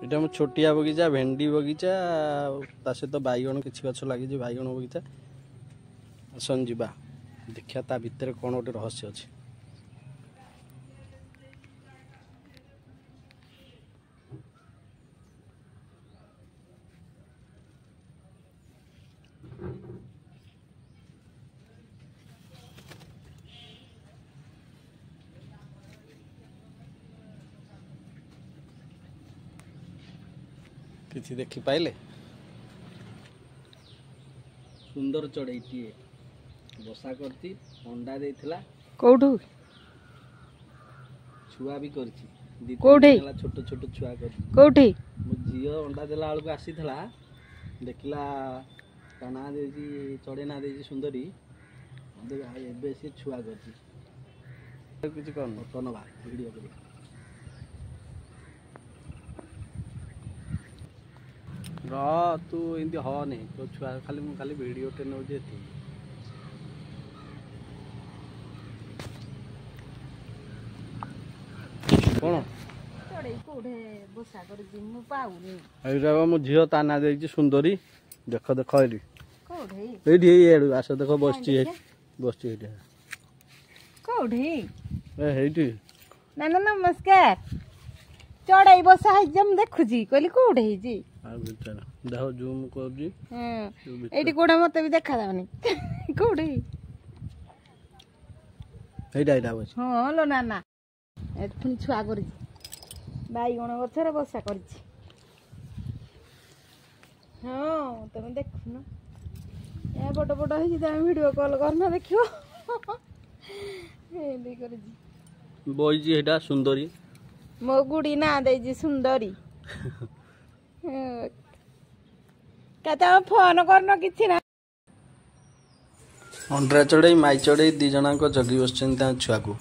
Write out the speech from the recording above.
এটা ମୋ ଛୋଟିଆ ବଗିଚା ଭେଣ୍ଡି ବଗିଚା ତା ସହିତ ବାଇଗଣ କିଛି ଗଛ ଲାଗିଛି ବାଇଗଣ ବଗିଚା ଆସନ୍ ଯିବା ଦେଖିବା ତା ଭିତରେ କ'ଣ ଗୋଟେ ରହସ୍ୟ ଅଛି। କିଛି ଦେଖି ପାଇଲେ ସୁନ୍ଦର ଚଢ଼େଇଟିଏ ବସା କରିଛି ଅଣ୍ଡା ଦେଇଥିଲା କୋଉଠୁ ଛୁଆ ବି କରିଛି କୋଉଠି ଛୋଟ ଛୋଟ ଛୁଆ କରିଛି କୋଉଠି ମୋ ଝିଅ ଅଣ୍ଡା ଦେଲା ବେଳକୁ ଆସିଥିଲା ଦେଖିଲା ତା ନାଁ ଦେଇଛି ଚଢ଼େଇ ନାଁ ଦେଇଛି ସୁନ୍ଦରୀ ଏବେ ସେ ଛୁଆ କରିଛି କିଛି କରୁନ ଧନ୍ୟବାଦ ଭିଡ଼ିଓ କରି तू एमती हनी तो छुआ खाली खाली वीडियो टे नौ कौन मो झील ता ना दे सुंदरी देख देख ये आस देख बस नमस्कार चढ़ाई बसा देखुची कहली कौटे देखो जूम कर कोड़ा मत भी देखा जावनी कौटे हाँ लो ना पुणी छुआ कर बैगण गचर बसा कर हाँ तुम देखुन बड़ बड़ वीडियो कॉल करना देखो बही सुंदरी मो गुड़ी ना दे सुंदरी क्या फोन करन कि अंडा चढ़ई माई चढ़ई दी जना जगी बस छुआ को।